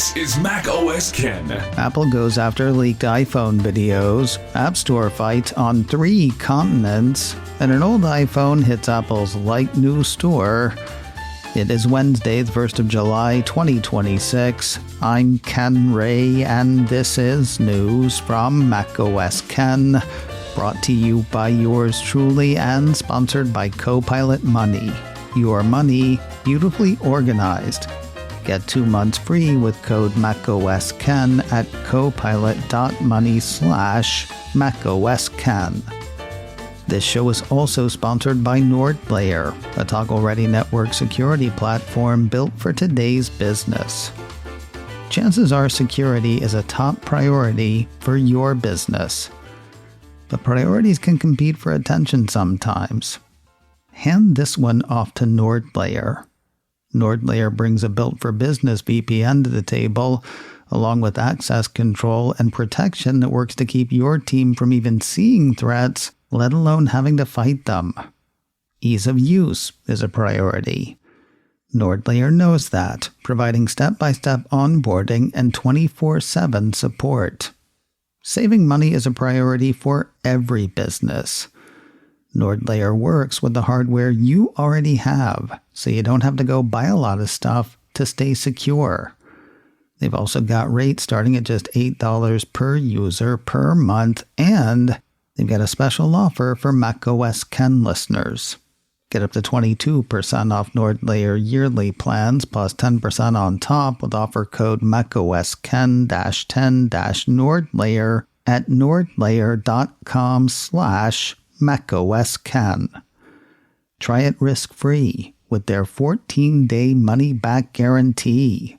This is macOS Ken. Apple goes after leaked iPhone videos, App Store fight on 3 continents, and an old iPhone hits Apple's like new store. It is Wednesday, the 1st of July, 2026. I'm Ken Ray, and this is news from macOS Ken, brought to you by yours truly and sponsored by Copilot Money. Your money beautifully organized. Get 2 months free with code macOSKen at copilot.money/macOSKen. This show is also sponsored by NordLayer, a toggle-ready network security platform built for today's business. Chances are security is a top priority for your business. But priorities can compete for attention sometimes. Hand this one off to NordLayer. NordLayer brings a built-for-business VPN to the table, along with access control and protection that works to keep your team from even seeing threats, let alone having to fight them. Ease of use is a priority. NordLayer knows that, providing step-by-step onboarding and 24/7 support. Saving money is a priority for every business. NordLayer works with the hardware you already have, so you don't have to go buy a lot of stuff to stay secure. They've also got rates starting at just $8 per user per month, and they've got a special offer for macOS Ken listeners. Get up to 22% off NordLayer yearly plans plus 10% on top with offer code macOSKen-10-NordLayer at nordlayer.com/macOSKen. Try it risk-free with their 14-day money-back guarantee.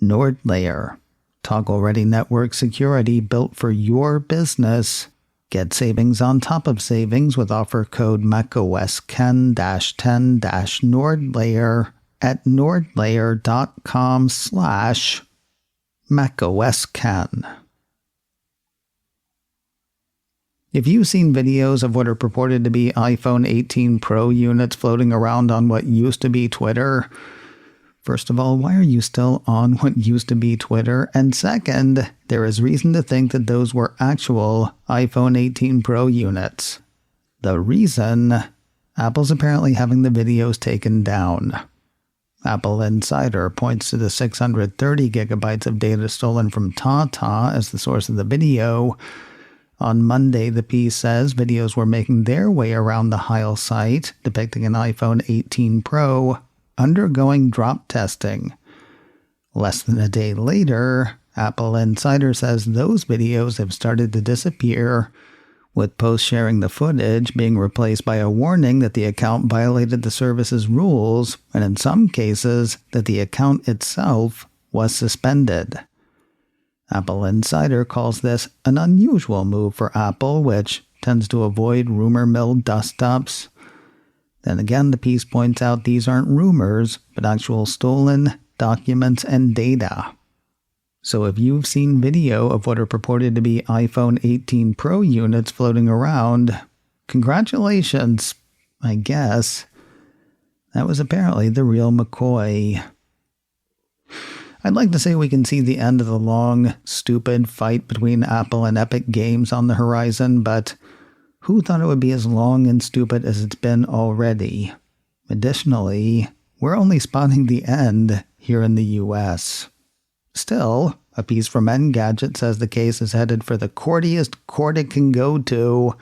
NordLayer, toggle-ready network security built for your business. Get savings on top of savings with offer code macOSKen-10-NordLayer at nordlayer.com/macOSKen. If you've seen videos of what are purported to be iPhone 18 Pro units floating around on what used to be Twitter, first of all, why are you still on what used to be Twitter? And second, there is reason to think that those were actual iPhone 18 Pro units. The reason? Apple's apparently having the videos taken down. Apple Insider points to the 630 gigabytes of data stolen from Tata as the source of the video. On Monday, the piece says videos were making their way around the Heil site, depicting an iPhone 18 Pro undergoing drop testing. Less than a day later, Apple Insider says those videos have started to disappear, with posts sharing the footage being replaced by a warning that the account violated the service's rules, and in some cases, that the account itself was suspended. Apple Insider calls this an unusual move for Apple, which tends to avoid rumor mill dust-ups. Then again, the piece points out these aren't rumors, but actual stolen documents and data. So if you've seen video of what are purported to be iPhone 18 Pro units floating around, congratulations, I guess. That was apparently the real McCoy. I'd like to say we can see the end of the long, stupid fight between Apple and Epic Games on the horizon, but who thought it would be as long and stupid as it's been already? Additionally, we're only spotting the end here in the US. Still, a piece from Engadget says the case is headed for the courtiest court it can go to.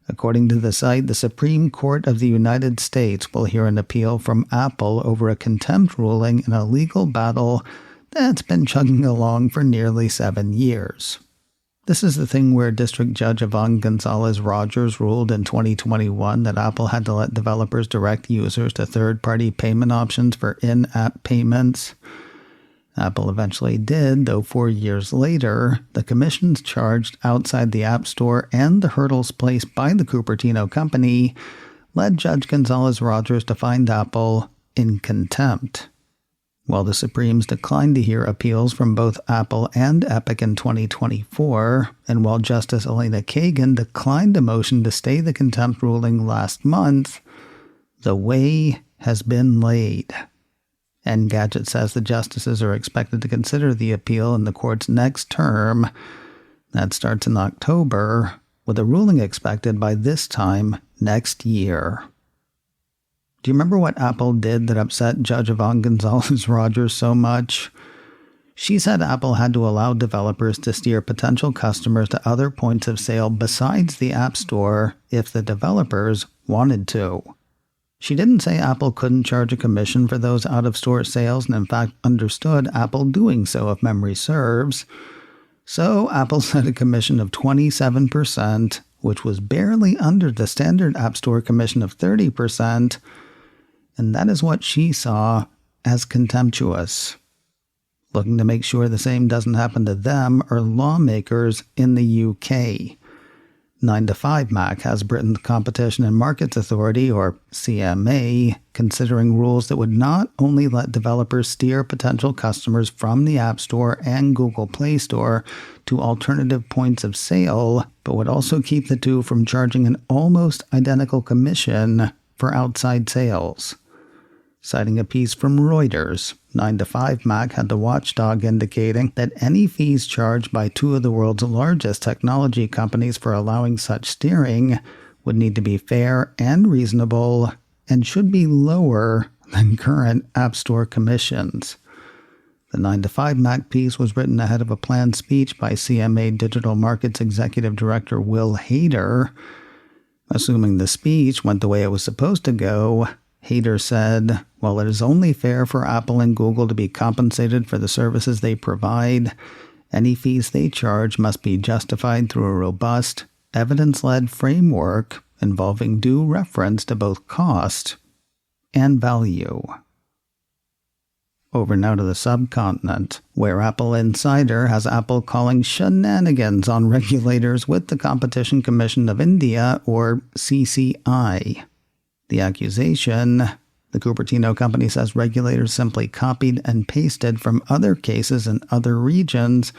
According to the site, the Supreme Court of the United States will hear an appeal from Apple over a contempt ruling in a legal battle that's been chugging along for nearly 7 years. This is the thing where District Judge Yvonne Gonzalez-Rogers ruled in 2021 that Apple had to let developers direct users to third-party payment options for in-app payments. Apple eventually did, though 4 years later, the commissions charged outside the App Store and the hurdles placed by the Cupertino company led Judge Gonzalez-Rogers to find Apple in contempt. While the Supremes declined to hear appeals from both Apple and Epic in 2024, and while Justice Elena Kagan declined a motion to stay the contempt ruling last month, the way has been laid. Engadget says the justices are expected to consider the appeal in the court's next term. That starts in October, with a ruling expected by this time next year. Do you remember what Apple did that upset Judge Yvonne Gonzalez-Rogers so much? She said Apple had to allow developers to steer potential customers to other points of sale besides the App Store if the developers wanted to. She didn't say Apple couldn't charge a commission for those out-of-store sales, and in fact understood Apple doing so if memory serves. So Apple set a commission of 27%, which was barely under the standard App Store commission of 30%, and that is what she saw as contemptuous. Looking to make sure the same doesn't happen to them are lawmakers in the UK. 9to5Mac has Britain's Competition and Markets Authority, or CMA, considering rules that would not only let developers steer potential customers from the App Store and Google Play Store to alternative points of sale, but would also keep the two from charging an almost identical commission for outside sales. Citing a piece from Reuters, 9to5Mac had the watchdog indicating that any fees charged by two of the world's largest technology companies for allowing such steering would need to be fair and reasonable and should be lower than current App Store commissions. The 9to5Mac piece was written ahead of a planned speech by CMA Digital Markets Executive Director Will Hader. Assuming the speech went the way it was supposed to go, Hader said, "While it is only fair for Apple and Google to be compensated for the services they provide, any fees they charge must be justified through a robust, evidence-led framework involving due reference to both cost and value." Over now to the subcontinent, where Apple Insider has Apple calling shenanigans on regulators with the Competition Commission of India, or CCI. The accusation, the Cupertino company says regulators simply copied and pasted from other cases in other regions,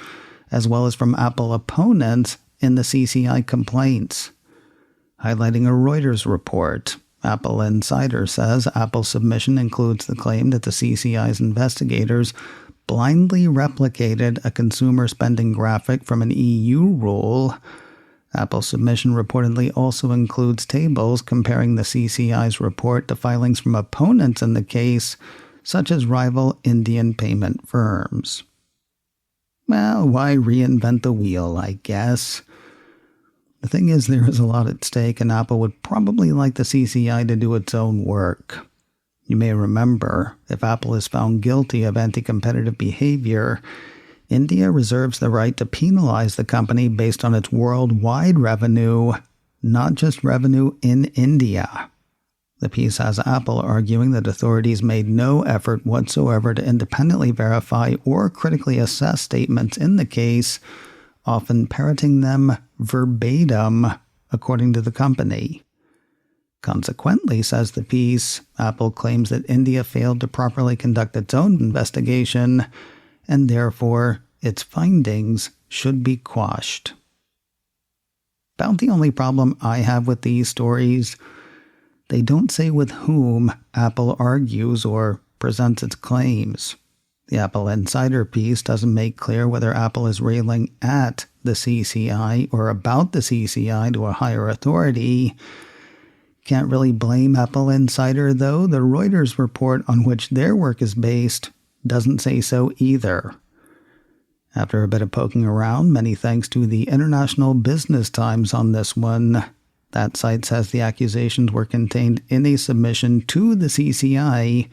as well as from Apple opponents in the CCI complaints. Highlighting a Reuters report, Apple Insider says Apple's submission includes the claim that the CCI's investigators blindly replicated a consumer spending graphic from an EU rule. Apple's submission reportedly also includes tables comparing the CCI's report to filings from opponents in the case, such as rival Indian payment firms. Well, why reinvent the wheel, I guess? The thing is, there is a lot at stake, and Apple would probably like the CCI to do its own work. You may remember, if Apple is found guilty of anti-competitive behavior, India reserves the right to penalize the company based on its worldwide revenue, not just revenue in India. The piece has Apple arguing that authorities made no effort whatsoever to independently verify or critically assess statements in the case, often parroting them verbatim, according to the company. Consequently, says the piece, Apple claims that India failed to properly conduct its own investigation, and therefore its findings should be quashed. About the only problem I have with these stories, they don't say with whom Apple argues or presents its claims. The Apple Insider piece doesn't make clear whether Apple is railing at the CCI or about the CCI to a higher authority. Can't really blame Apple Insider, though. The Reuters report on which their work is based doesn't say so either. After a bit of poking around, many thanks to the International Business Times on this one, that site says the accusations were contained in a submission to the CCI,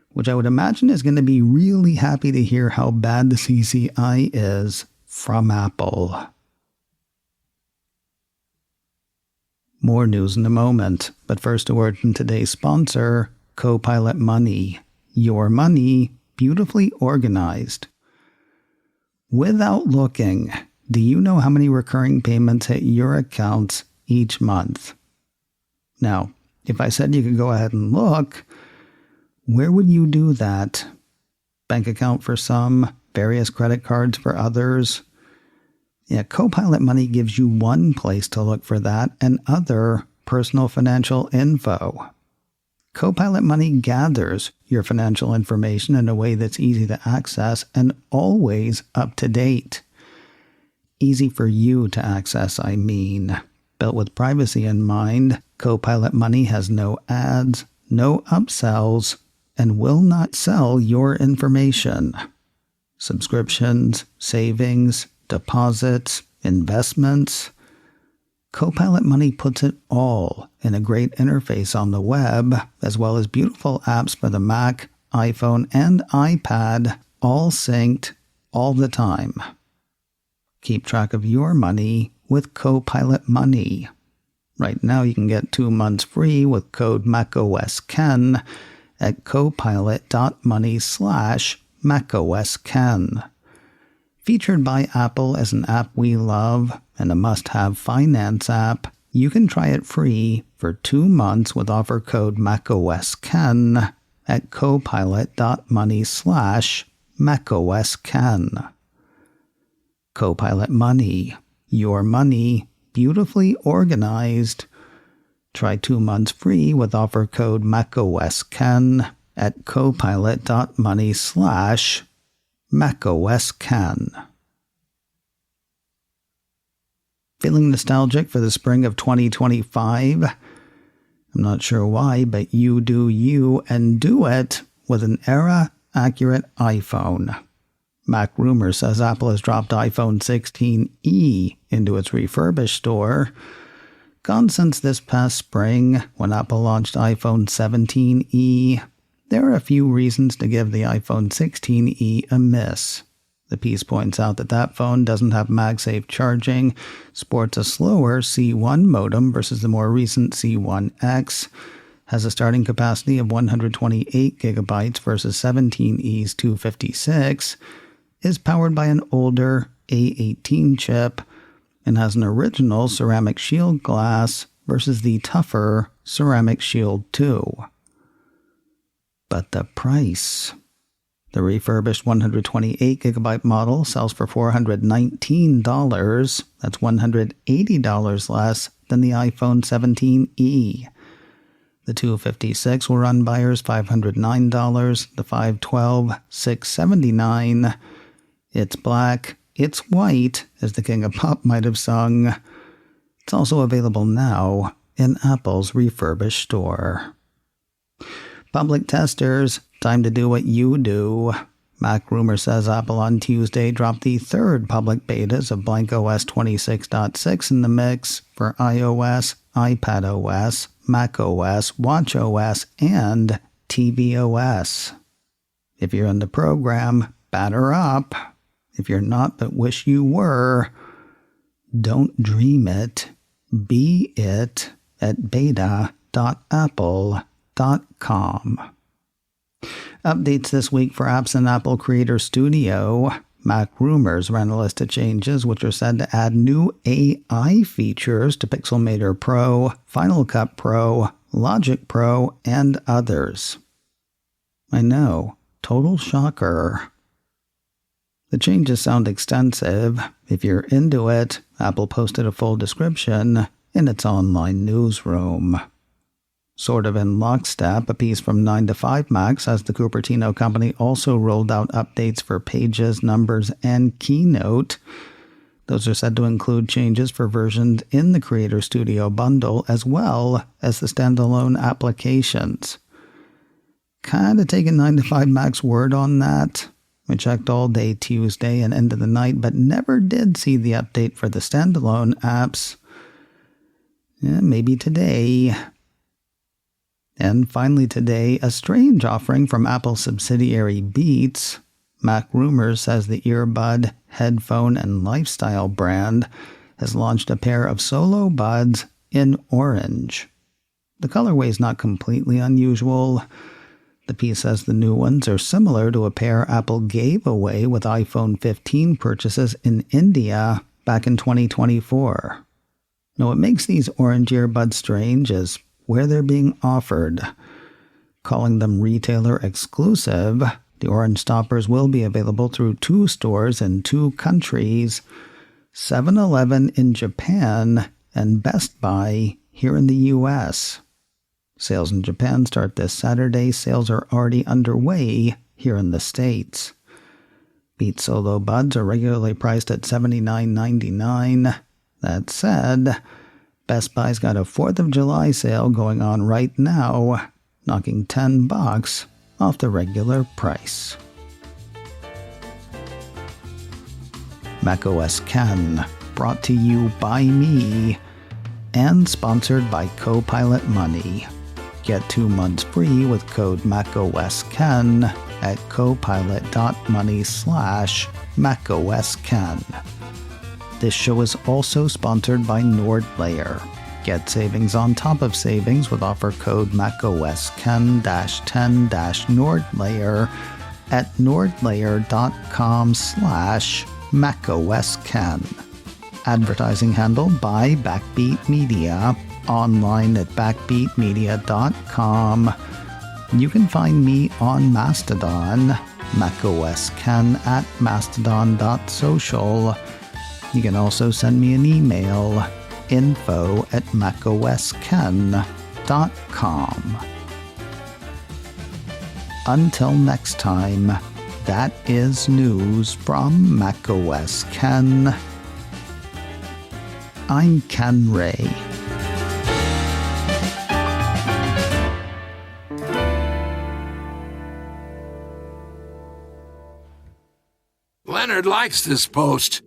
which I would imagine is going to be really happy to hear how bad the CCI is from Apple. More news in a moment, but first a word from today's sponsor, Copilot Money. Your money beautifully organized. Without looking, do you know how many recurring payments hit your accounts each month? Now, if I said you could go ahead and look, where would you do that? Bank account for some, various credit cards for others. Yeah, Copilot Money gives you one place to look for that and other personal financial info. Copilot Money gathers your financial information in a way that's easy to access and always up to date. Easy for you to access, I mean. Built with privacy in mind, Copilot Money has no ads, no upsells, and will not sell your information. Subscriptions, savings, deposits, investments. Copilot Money puts it all in a great interface on the web, as well as beautiful apps for the Mac, iPhone, and iPad, all synced all the time. Keep track of your money with Copilot Money. Right now you can get 2 months free with code MacOSKen at copilot.money/MacOSKen. Featured by Apple as an app we love and a must-have finance app, you can try it free for 2 months with offer code MacOSKen at copilot.money/MacOSKen. Copilot Money. Your money beautifully organized. Try 2 months free with offer code MacOSKen at copilot.money/MacOSKen. Feeling nostalgic for the spring of 2025? I'm not sure why, but you do you and do it with an era-accurate iPhone. Mac Rumor says Apple has dropped iPhone 16e into its Refurbished store. Gone since this past spring, when Apple launched iPhone 17e. There are a few reasons to give the iPhone 16e a miss. The piece points out that that phone doesn't have MagSafe charging, sports a slower C1 modem versus the more recent C1X, has a starting capacity of 128 gigabytes versus 17e's 256, is powered by an older A18 chip, and has an original ceramic shield glass versus the tougher Ceramic Shield 2. But the price. The refurbished 128GB model sells for $419. That's $180 less than the iPhone 17e. The 256 will run buyers $509, the 512 $679. It's black, it's white, as the King of Pop might have sung. It's also available now in Apple's Refurbished store. Public testers, time to do what you do. Mac Rumor says Apple on Tuesday dropped the third public betas of blankOS 26.6 in the mix for iOS, iPadOS, macOS, watchOS, and tvOS. If you're in the program, batter up. If you're not but wish you were, don't dream it. Be it at beta.apple.com. Updates this week for apps in Apple Creator Studio. Mac Rumors ran a list of changes which are said to add new AI features to Pixelmator Pro, Final Cut Pro, Logic Pro, and others. I know, total shocker. The changes sound extensive. If you're into it, Apple posted a full description in its online newsroom. Sort of in lockstep, a piece from 9 to 5 Mac says the Cupertino company also rolled out updates for Pages, Numbers, and Keynote. Those are said to include changes for versions in the Creator Studio bundle as well as the standalone applications. Kinda taking 9 to 5 Mac's word on that. I checked all day Tuesday and into the night, but never did see the update for the standalone apps. Maybe today. And finally today, a strange offering from Apple subsidiary Beats. Mac Rumors says the earbud, headphone, and lifestyle brand has launched a pair of Solo Buds in orange. The colorway is not completely unusual. The piece says the new ones are similar to a pair Apple gave away with iPhone 15 purchases in India back in 2024. Now, what makes these orange earbuds strange is where they're being offered. Calling them retailer exclusive, the orange stoppers will be available through 2 stores in 2 countries, 7-Eleven in Japan and Best Buy here in the U.S. Sales in Japan start this Saturday. Sales are already underway here in the States. Beats Solo Buds are regularly priced at $79.99. That said, Best Buy's got a 4th of July sale going on right now, knocking $10 off the regular price. macOS Ken, brought to you by me and sponsored by Copilot Money. Get 2 months free with code macOSKen at copilot.money/macOSKen. This show is also sponsored by NordLayer. Get savings on top of savings with offer code macOSKen-10-NordLayer at nordlayer.com/macOSKen. Advertising handle by Backbeat Media, online at backbeatmedia.com. You can find me on Mastodon, macOSKen at mastodon.social. You can also send me an email, info@macOSKen.com. Until next time, that is news from macOS Ken. I'm Ken Ray. Leonard likes this post.